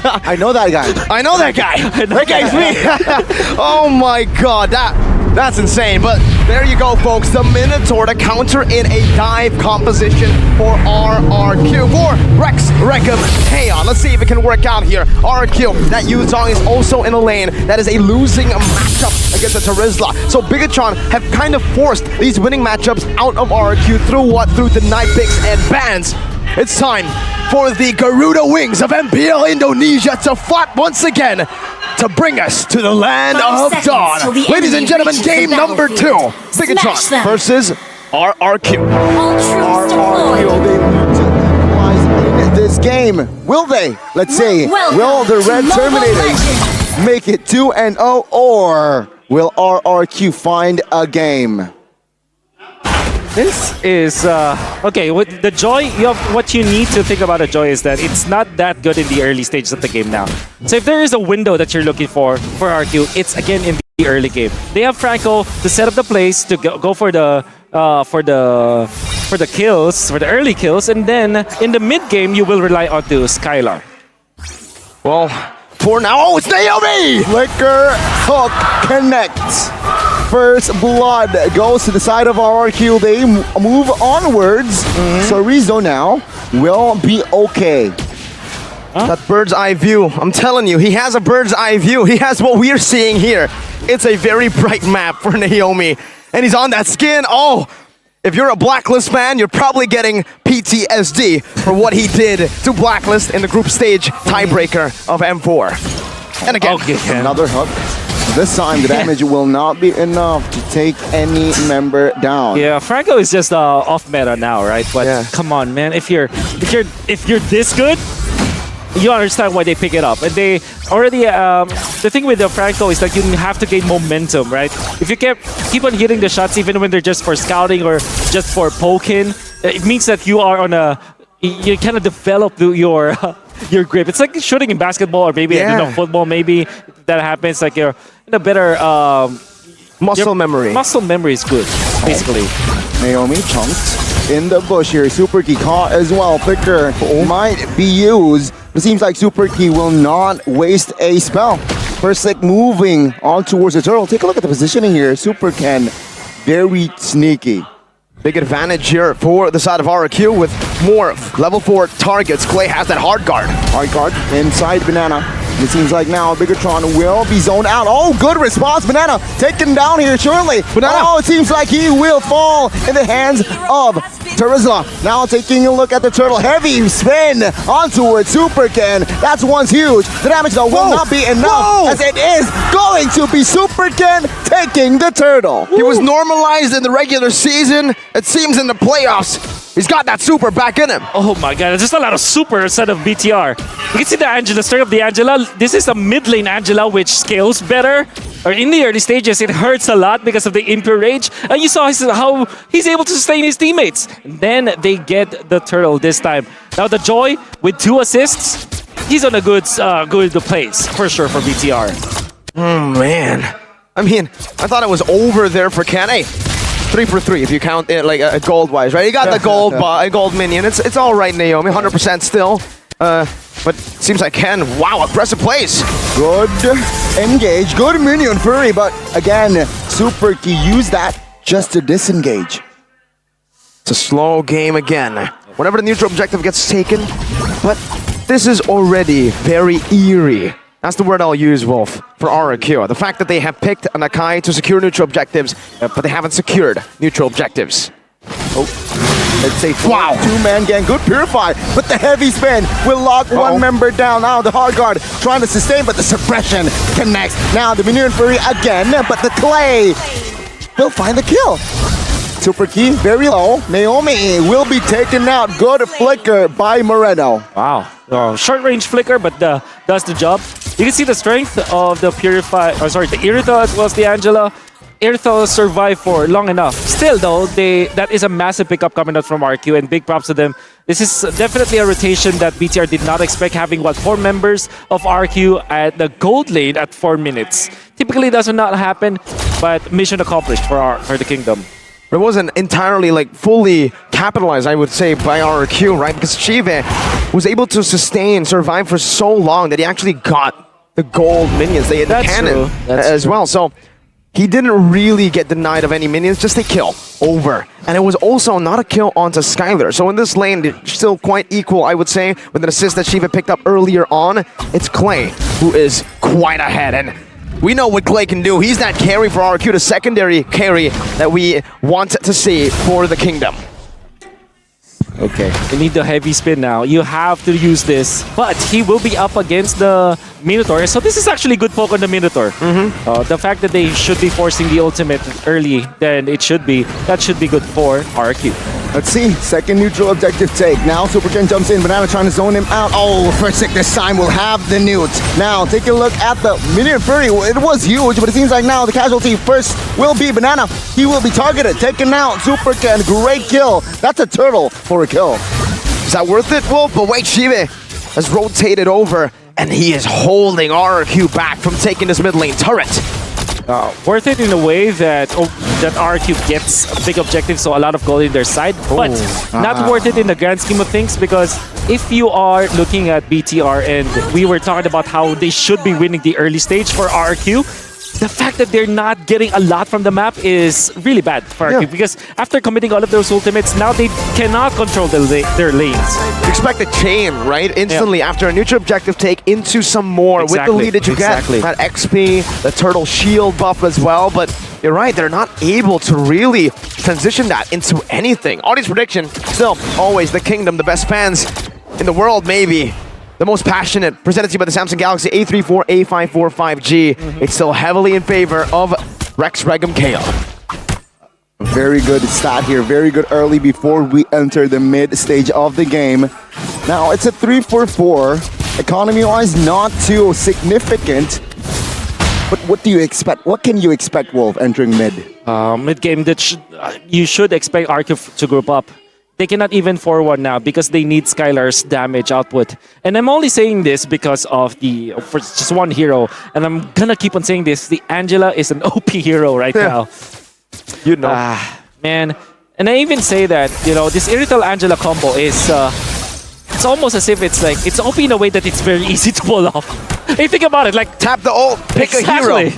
I know that guy. I know that guy. That guy's me. Oh my god, that's insane. But there you go, folks. The Minotaur to counter in a dive composition for RRQ. For Rex, Reckham, Heon. Let's see if it can work out here. RRQ, that Yuzong is also in a lane that is a losing matchup against the Terizla. So BIGETRON have kind of forced these winning matchups out of RRQ through what? Through the night picks and bans. It's time for the Garuda Wings of MPL Indonesia to fight once again to bring us to the land of dawn. Ladies and gentlemen, game number 2. BIGETRON versus RRQ. RRQ, they need to equalize in this game. Will they? Let's see. Will the Red Terminators make it 2-0, or will RRQ find a game? This is okay. With the joy, what you need to think about a joy is that it's not that good in the early stages of the game now. So if there is a window that you're looking for RRQ, it's again in the early game. They have Franco to set up the plays to go for the kills, for the early kills, and then in the mid game you will rely on to Skylar. Well, for now, oh, it's Naomi! Flicker, hook, connects. First blood goes to the side of RRQ. They move onwards. So Rizzo now will be okay. That bird's eye view. I'm telling you, he has a bird's eye view. He has what we're seeing here. It's a very bright map for Naomi. And he's on that skin. Oh, if you're a Blacklist fan, you're probably getting PTSD for what he did to Blacklist in the group stage tiebreaker of M4. And again, another hook. This time, the damage will not be enough to take any member down. Yeah, Franco is just off meta now, right? But come on, man, if you're this good, you understand why they pick it up. And they already the thing with the Franco is that you have to gain momentum, right? If you keep on hitting the shots, even when they're just for scouting or just for poking, it means that you are on you kind of develop your grip. It's like shooting in basketball or maybe football. Maybe that happens. Like you're in a better muscle memory. Muscle memory is good, basically. Naomi chunked in the bush here. Super Key caught as well. Flicker might be used. It seems like Super Key will not waste a spell. First like moving on towards the turtle. Take a look at the positioning here. Super Ken, very sneaky. Big advantage here for the side of RRQ with more level 4 targets. Clay has that hard guard. Hard guard inside Banana. It seems like now BIGETRON will be zoned out. Oh, good response. Banana taken down here shortly. Banana. Oh, it seems like he will fall in the hands of Terizla. Now taking a look at the turtle. Heavy spin onto it. Super Ken. That's one's huge. The damage though will not be enough as it is going to be Super Ken taking the turtle. He was normalized in the regular season. It seems in the playoffs, he's got that super back in him. Oh my god, just a lot of super instead of BTR. You can see the Angela, start of the Angela. This is a mid lane Angela which scales better. Or in the early stages, it hurts a lot because of the Impure Rage. And you saw how he's able to sustain his teammates. And then they get the turtle this time. Now the Joy with 2 assists, he's on a good place for sure for BTR. Man. I mean, I thought it was over there for Ken. Hey, 3 for 3 if you count it like gold-wise, right? You got the gold minion. It's all right, Naomi. 100% still. But seems like Ken, wow, aggressive plays. Good engage, good minion Fury, but again, Super Key used that just to disengage. It's a slow game again. Whenever the neutral objective gets taken, but this is already very eerie. That's the word I'll use, Wolf, for RRQ. The fact that they have picked an Akai to secure neutral objectives, but they haven't secured neutral objectives. Oh, it's a two-man gang. Good Purify, but the heavy spin will lock one member down. Now the hard guard trying to sustain, but the suppression connects. Now the Minion Fury again, but the Clay will find the kill. Super Key very low. Naomi will be taken out. Good flicker by Moreno. Wow, short-range flicker, but does the job. You can see the strength of the Purify, the Irithel as well as the Angela. Irithel survived for long enough. Still though, that is a massive pickup coming out from RQ, and big props to them. This is definitely a rotation that BTR did not expect, having 4 members of RQ at the gold lane at 4 minutes. Typically does not happen, but mission accomplished for the Kingdom. But it wasn't entirely like fully capitalized, I would say, by RRQ, right? Because Chive was able to survive for so long that he actually got the gold minions. They had the cannon as well. So he didn't really get denied of any minions, just a kill over. And it was also not a kill onto Skylar. So in this lane, it's still quite equal, I would say, with an assist that Shiva picked up earlier on. It's Clay who is quite ahead. And we know what Clay can do. He's that carry for RRQ, the secondary carry that we want to see for the Kingdom. Okay, you need the heavy spin now. You have to use this, but he will be up against the Minotaur. So this is actually good poke on the Minotaur. The fact that they should be forcing the ultimate early, then that should be good for RRQ. Let's see, second neutral objective take. Now Super Ken jumps in, Banana trying to zone him out. Oh, first sick this time will have the newt. Now take a look at the Minion Fury. It was huge, but it seems like now the casualty first will be Banana. He will be targeted, taken out. Super Ken, great kill. That's a turtle for a kill. Is that worth it, Wolf? But wait, Shive has rotated over, and he is holding RRQ back from taking this mid lane turret. Worth it in a way that that RRQ gets a big objective, so a lot of gold in their side, but not worth it in the grand scheme of things, because if you are looking at BTR and we were talking about how they should be winning the early stage for RRQ, the fact that they're not getting a lot from the map is really bad for RRQ, because after committing all of those ultimates, now they cannot control their lanes. You expect a chain, right? Instantly after a neutral objective take into some more with the lead that you get. That XP, the turtle shield buff as well, but you're right, they're not able to really transition that into anything. Audience prediction, still always the Kingdom, the best fans in the world maybe. The most passionate, presented to you by the Samsung Galaxy A34, A54, 5G. It's still heavily in favor of Rex Regum KO. Very good start here, very good early before we enter the mid stage of the game. Now it's a 3-4-4. Economy-wise, not too significant. But what do you expect? What can you expect, Wolf, entering mid? Mid game, that you should expect RRQ to group up. They cannot even 4-1 now because they need Skylar's damage output. And I'm only saying this because of for just one hero. And I'm gonna keep on saying this. The Angela is an OP hero right now. You know. Man. And I even say that, you know, this Irrital Angela combo is... it's almost as if it's OP in a way that it's very easy to pull off. Hey, think about it, like... Tap the ult, pick a hero.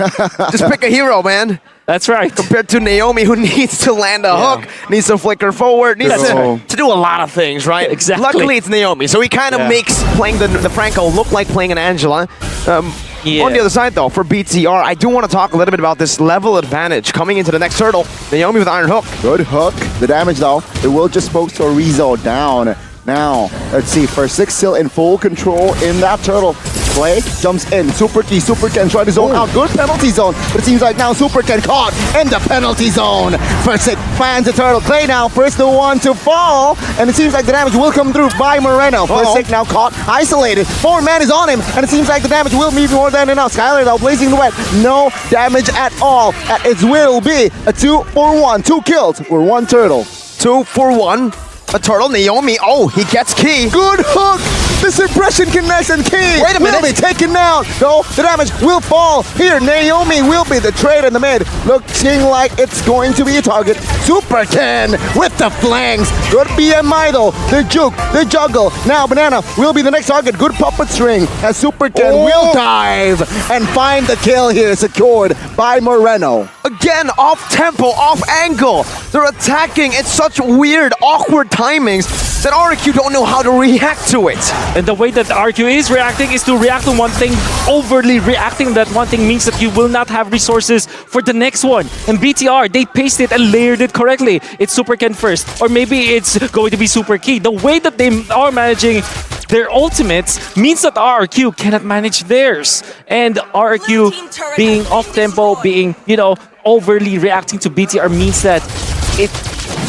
Just pick a hero, man. That's right. Compared to Naomi, who needs to land a hook, needs to flicker forward, needs to do a lot of things, right? Exactly. Luckily, it's Naomi, so he kind of makes playing the Franco look like playing an Angela. On the other side, though, for BTR, I do want to talk a little bit about this level advantage coming into the next turtle. Naomi with Iron Hook. Good hook. The damage, though, it will just poke Torizo down. Now, let's see, first six still in full control in that turtle. Clay jumps in, Super Ken trying to zone out, good penalty zone, but it seems like now Super Ken caught in the penalty zone. First six finds the turtle, Clay now first the one to fall, and it seems like the damage will come through by Moreno. First six now caught, isolated, 4 man is on him, and it seems like the damage will be more than enough. Skylar now blazing the wet, no damage at all. It will be a 2-for-1, 2 kills for 1 turtle. 2-for-1. A turtle, Naomi. Oh, he gets key. Good hook. This impression connection key. Wait a minute. Will be taken down. Though the damage will fall here. Naomi will be the trade in the mid. Looking like it's going to be a target. Super Ken with the flanks. Good BMI though. The juke, the juggle. Now Banana will be the next target. Good puppet string as Super Ken will dive and find the kill here, secured by Moreno. Again, off tempo, off angle. They're attacking. It's such weird, awkward timings that RRQ don't know how to react to it. And the way that RRQ is reacting is to react to one thing. Overly reacting that one thing means that you will not have resources for the next one. And BTR, they paced it and layered it correctly. It's Super Ken first, or maybe it's going to be Super Key. The way that they are managing their ultimates means that RRQ cannot manage theirs. And RRQ being off tempo, being, you know, overly reacting to BTR means that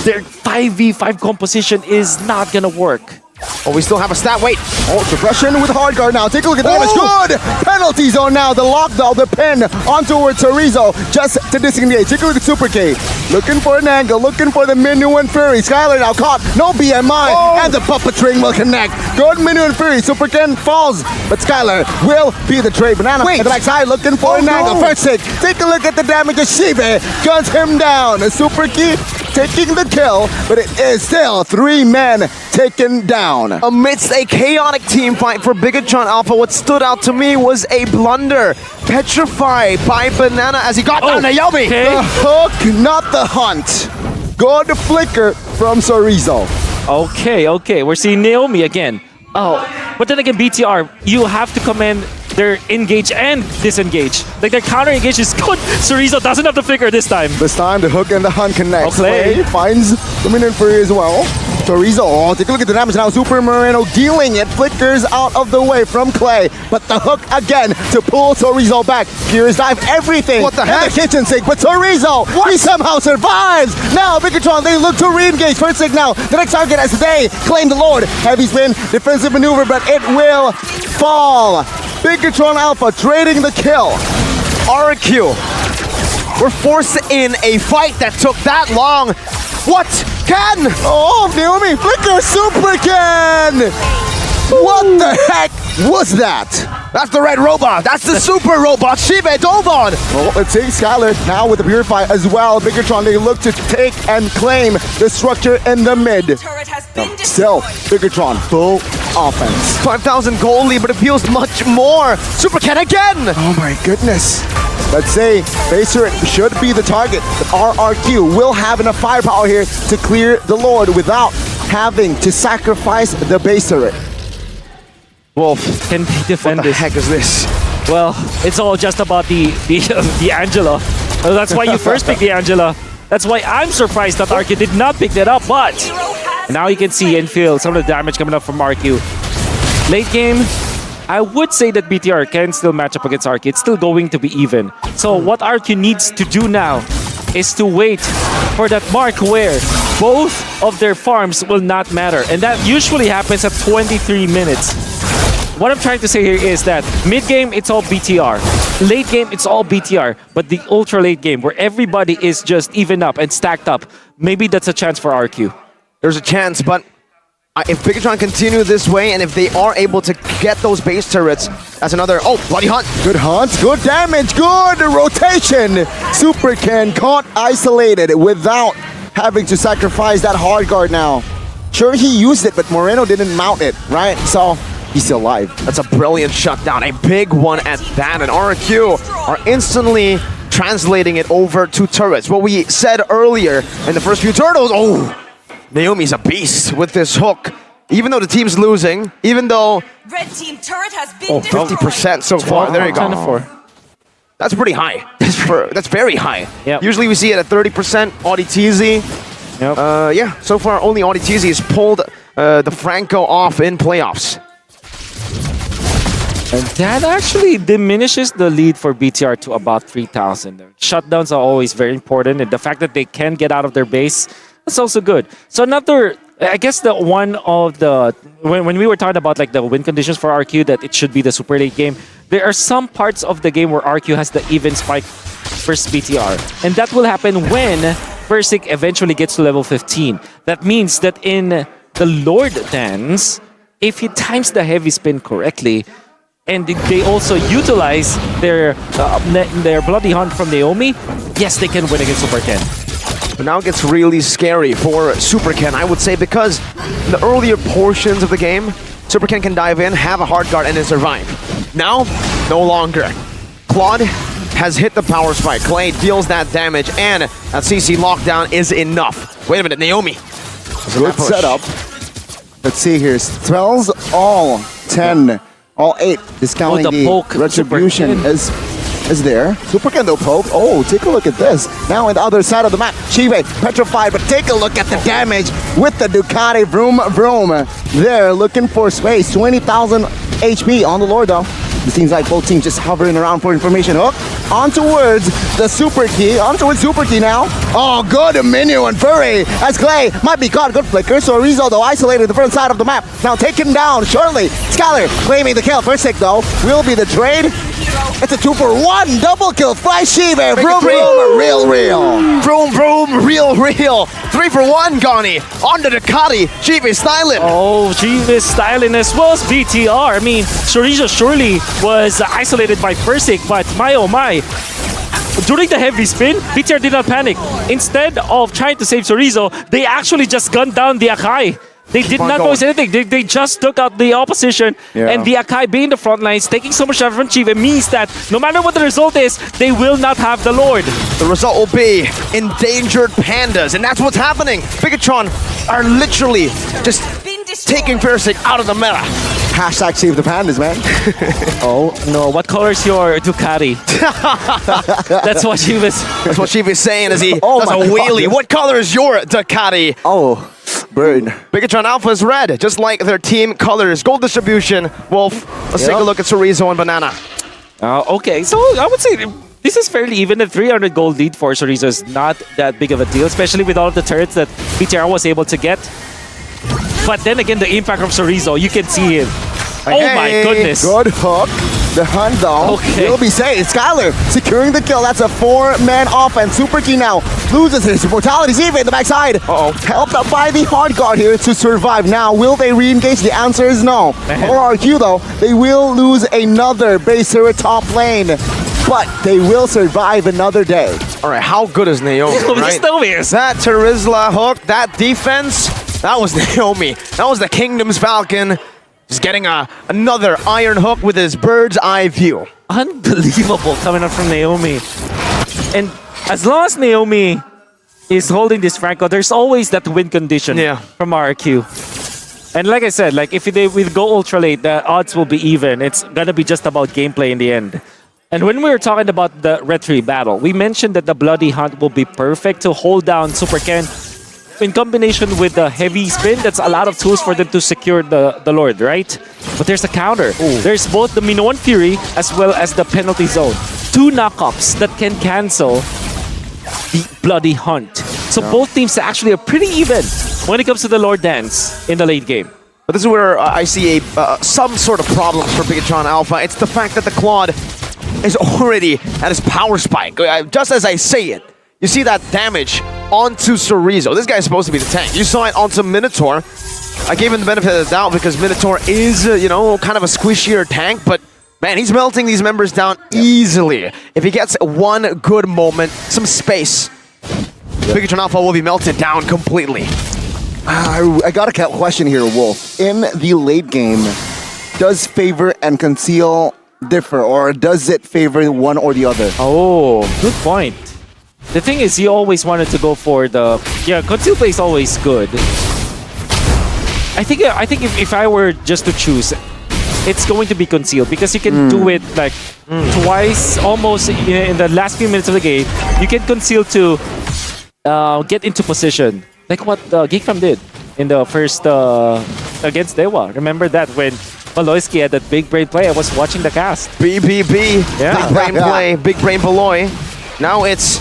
their 5v5 composition is not gonna work. Oh, we still have a stat. Wait. Oh, suppression with hard guard now. Take a look at the damage. Good! Penalty zone now. The lockdown, the pin on towards Torizo just to disengage. Take a look at Super K. Looking for an angle, looking for the Minu and Fury. Skylar now caught. No BMI. And the puppet string will connect. Good Minu and Fury. Super Ken falls. But Skylar will be the trade. Banana at the backside looking for an angle. First hit. Take a look at the damage of Shibe. Guns him down. A Super Key taking the kill, but it is still 3 men taken down. Amidst a chaotic team fight for BIGETRON Alpha, what stood out to me was a blunder. Petrified by Banana as he got down Naomi. Okay. The hook, not the hunt. Good flicker from Chorizo. Okay. We're seeing Naomi again. Oh, but then again, BTR, you have to commend their engage and disengage. Like their counter engage is good. Chorizo doesn't have the flicker this time. This time the hook and the hunt connect. Okay. Clay finds Dominant Fury as well. Chorizo, oh, take a look at the damage now. Super Moreno dealing it. Flickers out of the way from Clay. But the hook again to pull Chorizo back. Furious dive, everything. What the in heck? the kitchen sink. But Chorizo, he somehow survives. Now BIGETRON, they look to re-engage. First sink now. The next target as they claim the Lord. Heavy spin, defensive maneuver, but it will fall. BIGETRON Alpha trading the kill. RRQ. We're forced in a fight that took that long. What? Ken! Oh, Naomi flicker super Ken! What the heck was that? That's the red robot. That's the super robot. Shive dove on. Well, let's see Skylar now with the Purify as well. BIGETRON, they look to take and claim the structure in the mid. Still, BIGETRON, full offense. 5,000 goal lead, but it feels much more. Super Ken again. Oh my goodness. Let's say Baser should be the target, but RRQ will have enough firepower here to clear the Lord without having to sacrifice the base turret. Wolf, Can they defend what the this? heck is this? Well, it's all just about the Angela. That's why you first picked the Angela. That's why I'm surprised that RQ did not pick that up, but now you can see and feel some of the damage coming up from RQ. Late game, I would say that BTR can still match up against RQ. It's still going to be even. So what RQ needs to do now is to wait for that mark where both of their farms will not matter. And that usually happens at 23 minutes. What I'm trying to say here is that mid-game, it's all BTR. Late game, it's all BTR. But the ultra-late game, where everybody is just even up and stacked up, maybe that's a chance for RQ. There's a chance, but if BIGETRON continue this way, and if they are able to get those base turrets, that's another... Oh, Bloody Hunt! Good hunt, good damage, good rotation. Super Ken caught isolated without having to sacrifice that hard guard now. Sure, he used it, but Moreno didn't mount it, right? So he's still alive. That's a brilliant shutdown, a big one at that, and RRQ are instantly translating it over to turrets. What we said earlier in the first few turtles, oh, Naomi's a beast with this hook. Even though the team's losing, even though Red team turret has been 50% so far, there you go. 10 to 4. That's pretty high. That's very high. Yep. Usually we see it at 30%. Audi TZ. Yep. Yeah, so far only Audi TZ has pulled the Franco off in playoffs. And that actually diminishes the lead for BTR to about 3,000. Shutdowns are always very important, and the fact that they can get out of their base, that's also good. So another, I guess the one of the, when we were talking about like the win conditions for RQ, that it should be the super late game, there are some parts of the game where RQ has the even spike versus BTR. And that will happen when Versik eventually gets to level 15. That means that in the Lord Dance, if he times the heavy spin correctly, and they also utilize their Bloody Hunt from Naomi, yes, they can win against Super Ken. But now it gets really scary for Super Ken, I would say, because in the earlier portions of the game, Super Ken can dive in, have a hard guard, and then survive. Now, no longer. Claude has hit the power spike. Clay deals that damage, and that CC lockdown is enough. Wait a minute, Naomi. Good setup. Let's see here. Spells all 10, all 8. Discounting the poke, retribution Super Ken. is there. Super Ken though poke. Oh, take a look at this. Now on the other side of the map, Chive petrified, but take a look at the damage with the Ducati vroom vroom. They're looking for space. 20,000 HP on the Lord though. It seems like both teams just hovering around for information. Hook on towards the super key. On towards super key now. Oh, good minion and Furry as Clay might be caught. Good flicker. So Rizzo though isolated the front side of the map. Now taken down shortly. Skylar claiming the kill. First pick though will be the trade. It's a 2-for-1 double kill. Fly Shiva. Vroom vroom. Real. Vroom, vroom, real. 3-for-1, Gani. On the Ducati. Shiva styling. Oh, Jeeves styling as well as BTR. I mean, Chorizo surely was isolated by Versik, but my oh my. during the heavy spin, BTR did not panic. Instead of trying to save Chorizo, they actually just gunned down the Akai. They did not voice anything. They just took out the opposition. And the Akai being the front lines, taking so much damage from Chief, it means that no matter what the result is, they will not have the Lord. The result will be endangered pandas, and that's what's happening. BIGETRON are literally just taking Pyrrhic out of the meta. Hashtag save the pandas, man. Oh no, what color is your Ducati? That's what she was. That's what she was saying as he Oh does a my wheelie. God. What color is your Ducati? Oh, bird. BIGETRON Alpha is red, just like their team colors. Gold distribution. Wolf, let's take a look at Chorizo and Banana. Okay, so I would say this is fairly even. The 300 gold lead for Chorizo is not that big of a deal, especially with all of the turrets that BTR was able to get. But then again, the impact from Chorizo, you can see him. Oh my goodness. Good hook. The hunt, though, will be saved. Skylar securing the kill. That's a 4-man offense. Super Key now loses his mortality. Ziva in the backside. Helped out by the hard guard here to survive. Now, will they re-engage? The answer is no. RRQ, though, they will lose another base turret top lane. But they will survive another day. All right, how good is Naomi, right? That Terizla hook, that defense, that was Naomi. That was the Kingdom's Falcon. Just getting another iron hook with his bird's eye view. Unbelievable coming up from Naomi. And as long as Naomi is holding this Franco, there's always that win condition from RRQ. And like I said, like if they will go ultra late, the odds will be even. It's gonna be just about gameplay in the end. And when we were talking about the Red 3 battle, we mentioned that the Bloody Hunt will be perfect to hold down Super Ken. In combination with the heavy spin, that's a lot of tools for them to secure the Lord, right? But there's a counter. There's both the Minoan Fury as well as the penalty zone. 2 knockups that can cancel the Bloody Hunt. So both teams actually are pretty even when it comes to the Lord Dance in the late game. But this is where I see some sort of problems for BIGETRON Alpha. It's the fact that the Claude is already at his power spike. Just as I say it, you see that damage onto Chorizo. This guy's supposed to be the tank. You saw it onto Minotaur. I gave him the benefit of the doubt because Minotaur is, you know, kind of a squishier tank, but man, he's melting these members down easily. If he gets one good moment, some space, BIGETRON Alpha will be melted down completely. I got a question here, Wolf. In the late game, does favor and conceal differ, or does it favor one or the other? Oh, good point. The thing is, he always wanted to go for the... Yeah, conceal play is always good. I think if I were just to choose, it's going to be concealed because you can do it like twice, almost in the last few minutes of the game. You can conceal to get into position, like what Geekfam did in the first against Dewa. Remember that when Valoisky had that big brain play? I was watching the cast. BBB, yeah. Big brain play, big brain Valoy. Now it's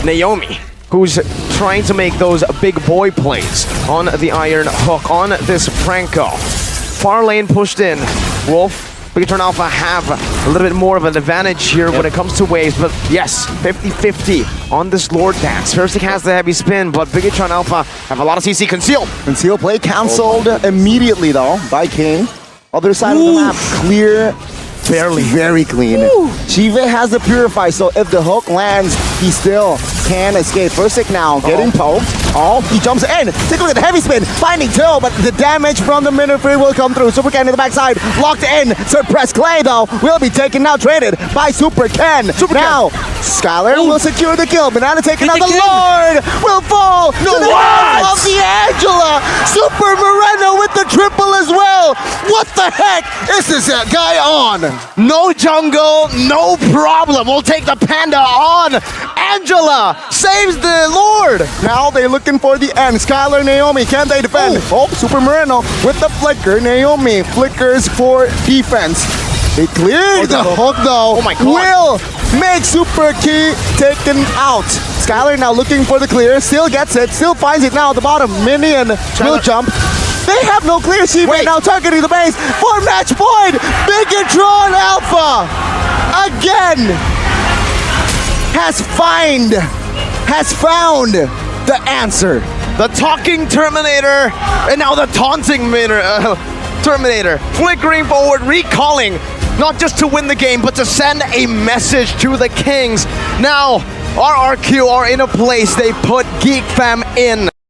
Naomi, who's trying to make those big boy plays on the Iron Hook, on this Franco. Far lane pushed in. Wolf, BIGETRON Alpha have a little bit more of an advantage here when it comes to waves, but yes, 50-50 on this Lord Dance. Pyrrhic has the heavy spin, but BIGETRON Alpha have a lot of CC concealed. Conceal play cancelled immediately, though, by King. Other side of the map, clear. Barely. Very clean. Chive has the Purify, so if the hook lands, he still can escape. Pyrrhic now getting poked. Oh, he jumps in. Take a look at the heavy spin. Finding Till, but the damage from the Minotaur will come through. Super Ken in the backside. Locked in. Suppressed Clay, though, will be taken now. Traded by Super Ken. Now, Skylar will secure the kill. Banana taking out the Lord. Will fall to the hands of the Angela. Super Moreno with the triple as well. What the heck is this guy on? No jungle, no problem. We'll take the Panda on. Angela saves the Lord. Now they're looking for the end. Skylar, Naomi, can they defend? Oh, Super Moreno with the flicker. Naomi flickers for defense. They cleared the hook, though. Oh my God. Will make Super Key taken out. Skylar now looking for the clear. Still gets it. Still finds it now at the bottom. Minion will jump. They have no clear. She right now targeting the base for match point. BIGETRON Alpha again has found the answer. The talking Terminator and now the taunting Terminator. Flickering forward, recalling not just to win the game, but to send a message to the Kings. Now, RRQ are in a place they put Geek Fam in.